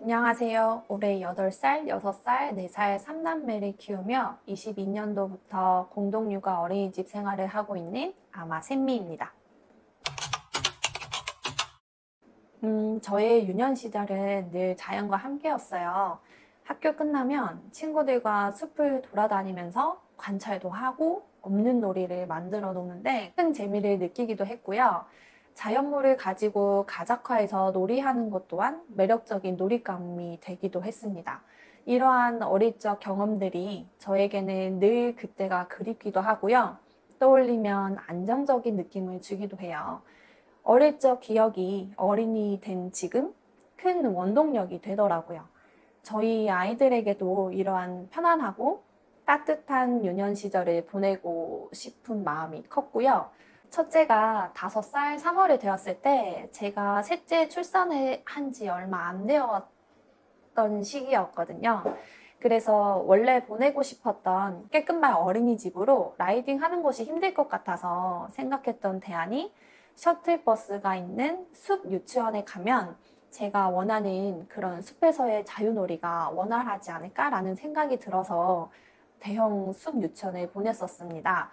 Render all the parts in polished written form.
안녕하세요. 올해 8살, 6살, 4살 3남매를 키우며 22년도부터 공동육아 어린이집 생활을 하고 있는 아마 샘미입니다. 저의 유년 시절은 늘 자연과 함께였어요. 학교 끝나면 친구들과 숲을 돌아다니면서 관찰도 하고 없는 놀이를 만들어 노는데 큰 재미를 느끼기도 했고요. 자연물을 가지고 가작화해서 놀이하는 것 또한 매력적인 놀잇감이 되기도 했습니다. 이러한 어릴 적 경험들이 저에게는 늘 그때가 그립기도 하고요. 떠올리면 안정적인 느낌을 주기도 해요. 어릴 적 기억이 어린이 된 지금 큰 원동력이 되더라고요. 저희 아이들에게도 이러한 편안하고 따뜻한 유년 시절을 보내고 싶은 마음이 컸고요. 첫째가 5살 3월에 되었을 때 제가 셋째 출산을 한 지 얼마 안 되었던 시기였거든요. 그래서 원래 보내고 싶었던 깨끗말 어린이집으로 라이딩 하는 것이 힘들 것 같아서 생각했던 대안이 셔틀버스가 있는 숲 유치원에 가면 제가 원하는 그런 숲에서의 자유놀이가 원활하지 않을까라는 생각이 들어서 대형 숲 유치원을 보냈었습니다.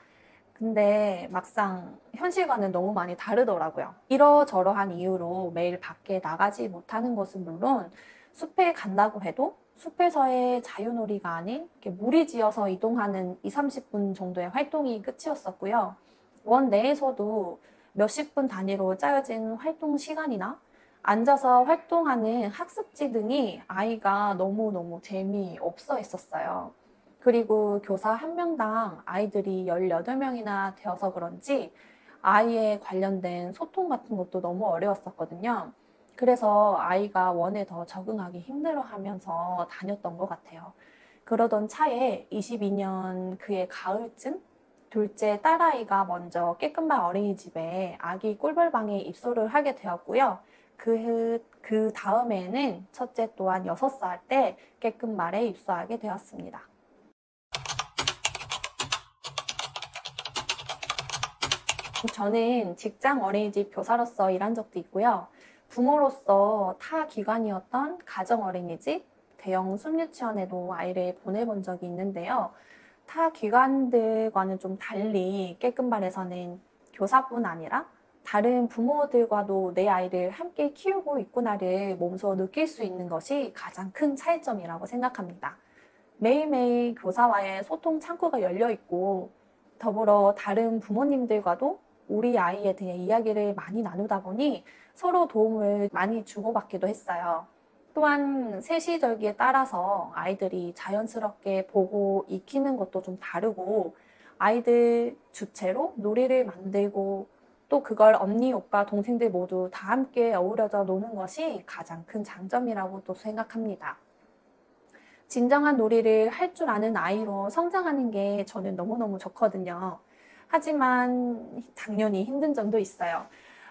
근데 막상 현실과는 너무 많이 다르더라고요. 이러저러한 이유로 매일 밖에 나가지 못하는 것은 물론 숲에 간다고 해도 숲에서의 자유놀이가 아닌 이렇게 무리지어서 이동하는 2, 30분 정도의 활동이 끝이었었고요. 원 내에서도 몇십 분 단위로 짜여진 활동 시간이나 앉아서 활동하는 학습지 등이 아이가 너무너무 재미없어 했었어요. 그리고 교사 한 명당 아이들이 18명이나 되어서 그런지 아이에 관련된 소통 같은 것도 너무 어려웠었거든요. 그래서 아이가 원에 더 적응하기 힘들어 하면서 다녔던 것 같아요. 그러던 차에 22년 그해 가을쯤 둘째 딸아이가 먼저 깨끗말 어린이집에 아기 꿀벌방에 입소를 하게 되었고요. 그 다음에는 첫째 또한 6살 때 깨끗말에 입소하게 되었습니다. 저는 직장 어린이집 교사로서 일한 적도 있고요. 부모로서 타 기관이었던 가정 어린이집, 대형 숲유치원에도 아이를 보내본 적이 있는데요. 타 기관들과는 좀 달리 깨끗말에서는 교사뿐 아니라 다른 부모들과도 내 아이를 함께 키우고 있구나를 몸소 느낄 수 있는 것이 가장 큰 차이점이라고 생각합니다. 매일매일 교사와의 소통 창구가 열려 있고 더불어 다른 부모님들과도 우리 아이에 대해 이야기를 많이 나누다 보니 서로 도움을 많이 주고받기도 했어요. 또한 세시절기에 따라서 아이들이 자연스럽게 보고 익히는 것도 좀 다르고 아이들 주체로 놀이를 만들고 또 그걸 언니, 오빠, 동생들 모두 다 함께 어우러져 노는 것이 가장 큰 장점이라고 또 생각합니다. 진정한 놀이를 할 줄 아는 아이로 성장하는 게 저는 너무너무 좋거든요. 하지만 당연히 힘든 점도 있어요.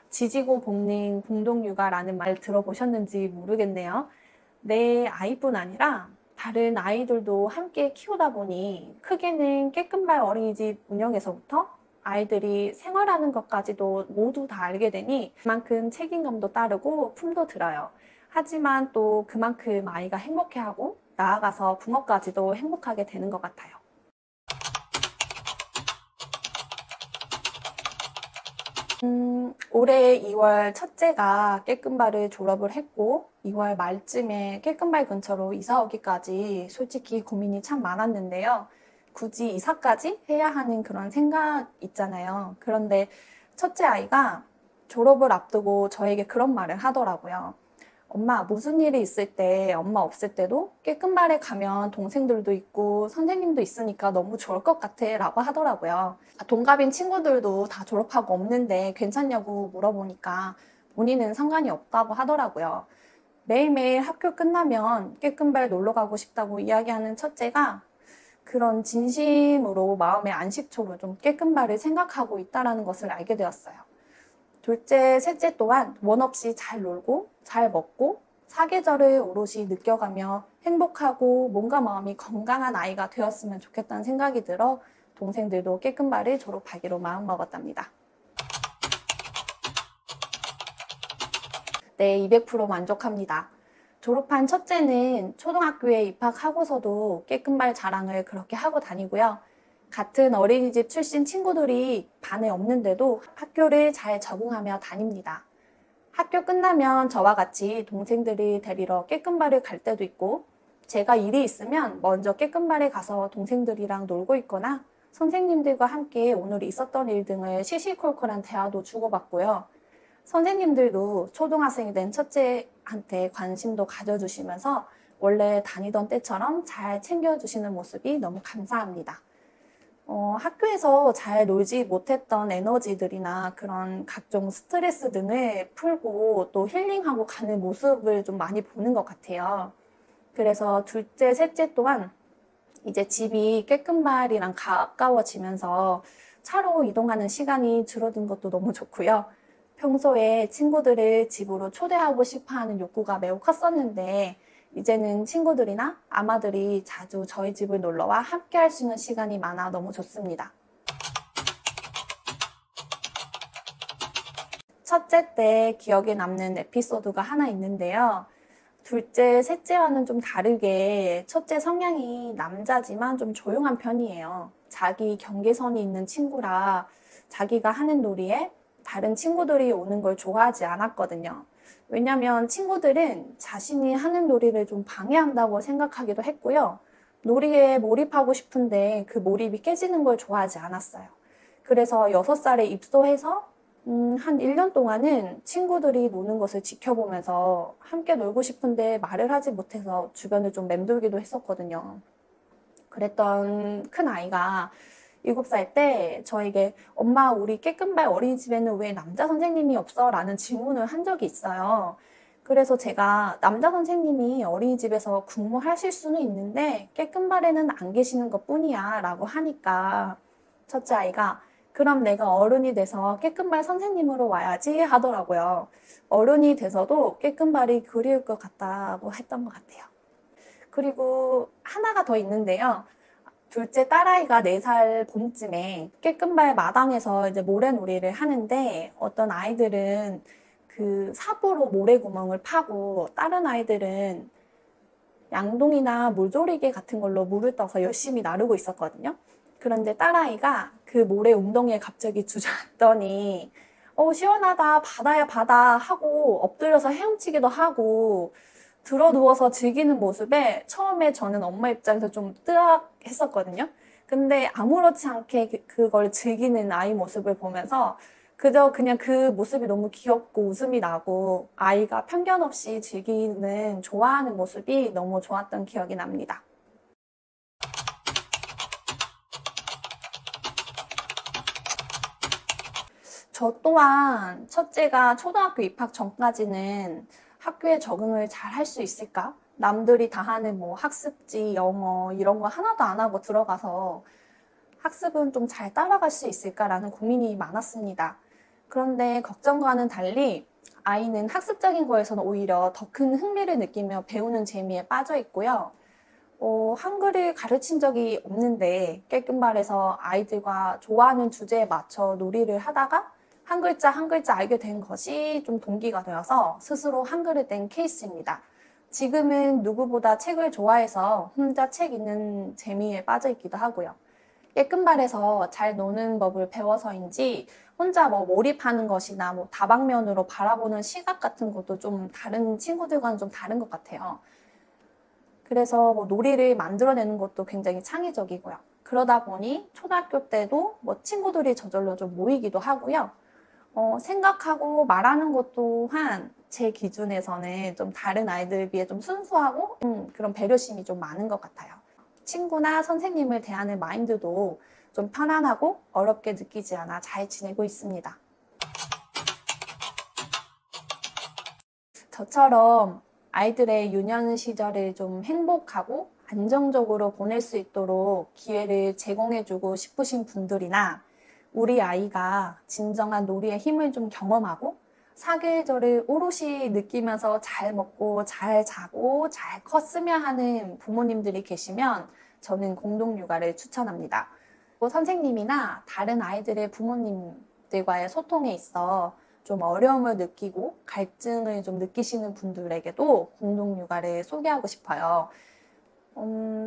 지지고 볶는 공동육아라는 말 들어보셨는지 모르겠네요. 내 아이뿐 아니라 다른 아이들도 함께 키우다 보니 크게는 깨끗말 어린이집 운영에서부터 아이들이 생활하는 것까지도 모두 다 알게 되니 그만큼 책임감도 따르고 품도 들어요. 하지만 또 그만큼 아이가 행복해하고 나아가서 부모까지도 행복하게 되는 것 같아요. 올해 2월 첫째가 깨끗발을 졸업을 했고 2월 말쯤에 깨끗발 근처로 이사 오기까지 솔직히 고민이 참 많았는데요. 굳이 이사까지 해야 하는 그런 생각 있잖아요. 그런데 첫째 아이가 졸업을 앞두고 저에게 그런 말을 하더라고요. 엄마, 무슨 일이 있을 때 엄마 없을 때도 깨끗발에 가면 동생들도 있고 선생님도 있으니까 너무 좋을 것 같아 라고 하더라고요. 동갑인 친구들도 다 졸업하고 없는데 괜찮냐고 물어보니까 본인은 상관이 없다고 하더라고요. 매일매일 학교 끝나면 깨끗발 놀러 가고 싶다고 이야기하는 첫째가 그런 진심으로 마음의 안식처로 좀 깨끗발을 생각하고 있다는 것을 알게 되었어요. 둘째, 셋째 또한 원 없이 잘 놀고 잘 먹고 사계절을 오롯이 느껴가며 행복하고 몸과 마음이 건강한 아이가 되었으면 좋겠다는 생각이 들어 동생들도 깨끗발을 졸업하기로 마음먹었답니다. 네, 200% 만족합니다. 졸업한 첫째는 초등학교에 입학하고서도 깨끗말 자랑을 그렇게 하고 다니고요. 같은 어린이집 출신 친구들이 반에 없는데도 학교를 잘 적응하며 다닙니다. 학교 끝나면 저와 같이 동생들이 데리러 깨끗말을 갈 때도 있고, 제가 일이 있으면 먼저 깨끗말에 가서 동생들이랑 놀고 있거나 선생님들과 함께 오늘 있었던 일 등을 시시콜콜한 대화도 주고받고요. 선생님들도 초등학생이 된 첫째한테 관심도 가져주시면서 원래 다니던 때처럼 잘 챙겨주시는 모습이 너무 감사합니다. 학교에서 잘 놀지 못했던 에너지들이나 그런 각종 스트레스 등을 풀고 또 힐링하고 가는 모습을 좀 많이 보는 것 같아요. 그래서 둘째, 셋째 또한 이제 집이 깨끗말이랑 가까워지면서 차로 이동하는 시간이 줄어든 것도 너무 좋고요. 평소에 친구들을 집으로 초대하고 싶어 하는 욕구가 매우 컸었는데, 이제는 친구들이나 아마들이 자주 저희 집을 놀러와 함께 할 수 있는 시간이 많아 너무 좋습니다. 첫째 때 기억에 남는 에피소드가 하나 있는데요. 둘째, 셋째와는 좀 다르게 첫째 성향이 남자지만 좀 조용한 편이에요. 자기 경계선이 있는 친구라 자기가 하는 놀이에 다른 친구들이 오는 걸 좋아하지 않았거든요. 왜냐면 친구들은 자신이 하는 놀이를 좀 방해한다고 생각하기도 했고요. 놀이에 몰입하고 싶은데 그 몰입이 깨지는 걸 좋아하지 않았어요. 그래서 6살에 입소해서 한 1년 동안은 친구들이 노는 것을 지켜보면서 함께 놀고 싶은데 말을 하지 못해서 주변을 좀 맴돌기도 했었거든요. 그랬던 큰 아이가 7살 때 저에게 엄마, 우리 깨끗말 어린이집에는 왜 남자 선생님이 없어? 라는 질문을 한 적이 있어요. 그래서 제가 남자 선생님이 어린이집에서 근무하실 수는 있는데 깨끗말에는 안 계시는 것 뿐이야 라고 하니까 첫째 아이가 그럼 내가 어른이 돼서 깨끗말 선생님으로 와야지 하더라고요. 어른이 돼서도 깨끗말이 그리울 것 같다고 했던 것 같아요. 그리고 하나가 더 있는데요. 둘째 딸아이가 4살 봄쯤에 깨끗말 마당에서 이제 모래놀이를 하는데 어떤 아이들은 그 삽으로 모래구멍을 파고 다른 아이들은 양동이나 물조리개 같은 걸로 물을 떠서 열심히 나르고 있었거든요. 그런데 딸아이가 그 모래 웅덩이에 갑자기 주저앉더니 시원하다, 바다야 바다 하고 엎드려서 헤엄치기도 하고 들어 누워서 즐기는 모습에 처음에 저는 엄마 입장에서 좀 뜨악했었거든요. 근데 아무렇지 않게 그걸 즐기는 아이 모습을 보면서 그저 그냥 그 모습이 너무 귀엽고 웃음이 나고 아이가 편견 없이 즐기는, 좋아하는 모습이 너무 좋았던 기억이 납니다. 저 또한 첫째가 초등학교 입학 전까지는 학교에 적응을 잘 할 수 있을까? 남들이 다 하는 뭐 학습지, 영어 이런 거 하나도 안 하고 들어가서 학습은 좀 잘 따라갈 수 있을까라는 고민이 많았습니다. 그런데 걱정과는 달리 아이는 학습적인 거에서는 오히려 더 큰 흥미를 느끼며 배우는 재미에 빠져 있고요. 한글을 가르친 적이 없는데 깨끗말에서 아이들과 좋아하는 주제에 맞춰 놀이를 하다가 한 글자 한 글자 알게 된 것이 좀 동기가 되어서 스스로 한글을 뗀 케이스입니다. 지금은 누구보다 책을 좋아해서 혼자 책 읽는 재미에 빠져 있기도 하고요. 깨끗말에서 잘 노는 법을 배워서인지 혼자 뭐 몰입하는 것이나 뭐 다방면으로 바라보는 시각 같은 것도 좀 다른 친구들과는 좀 다른 것 같아요. 그래서 뭐 놀이를 만들어내는 것도 굉장히 창의적이고요. 그러다 보니 초등학교 때도 뭐 친구들이 저절로 좀 모이기도 하고요. 생각하고 말하는 것 또한 제 기준에서는 좀 다른 아이들 비해 좀 순수하고 그런 배려심이 좀 많은 것 같아요. 친구나 선생님을 대하는 마인드도 좀 편안하고 어렵게 느끼지 않아 잘 지내고 있습니다. 저처럼 아이들의 유년 시절을 좀 행복하고 안정적으로 보낼 수 있도록 기회를 제공해주고 싶으신 분들이나 우리 아이가 진정한 놀이의 힘을 좀 경험하고 사계절을 오롯이 느끼면서 잘 먹고 잘 자고 잘 컸으면 하는 부모님들이 계시면 저는 공동육아를 추천합니다. 선생님이나 다른 아이들의 부모님들과의 소통에 있어 좀 어려움을 느끼고 갈증을 좀 느끼시는 분들에게도 공동육아를 소개하고 싶어요.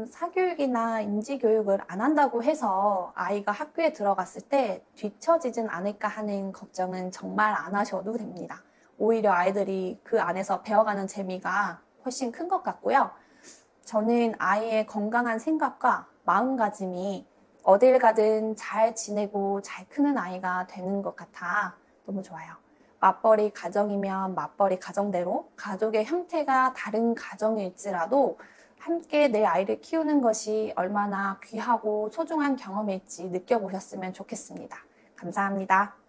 사교육이나 인지교육을 안 한다고 해서 아이가 학교에 들어갔을 때 뒤처지진 않을까 하는 걱정은 정말 안 하셔도 됩니다. 오히려 아이들이 그 안에서 배워가는 재미가 훨씬 큰 것 같고요. 저는 아이의 건강한 생각과 마음가짐이 어딜 가든 잘 지내고 잘 크는 아이가 되는 것 같아 너무 좋아요. 맞벌이 가정이면 맞벌이 가정대로 가족의 형태가 다른 가정일지라도 함께 내 아이를 키우는 것이 얼마나 귀하고 소중한 경험일지 느껴보셨으면 좋겠습니다. 감사합니다.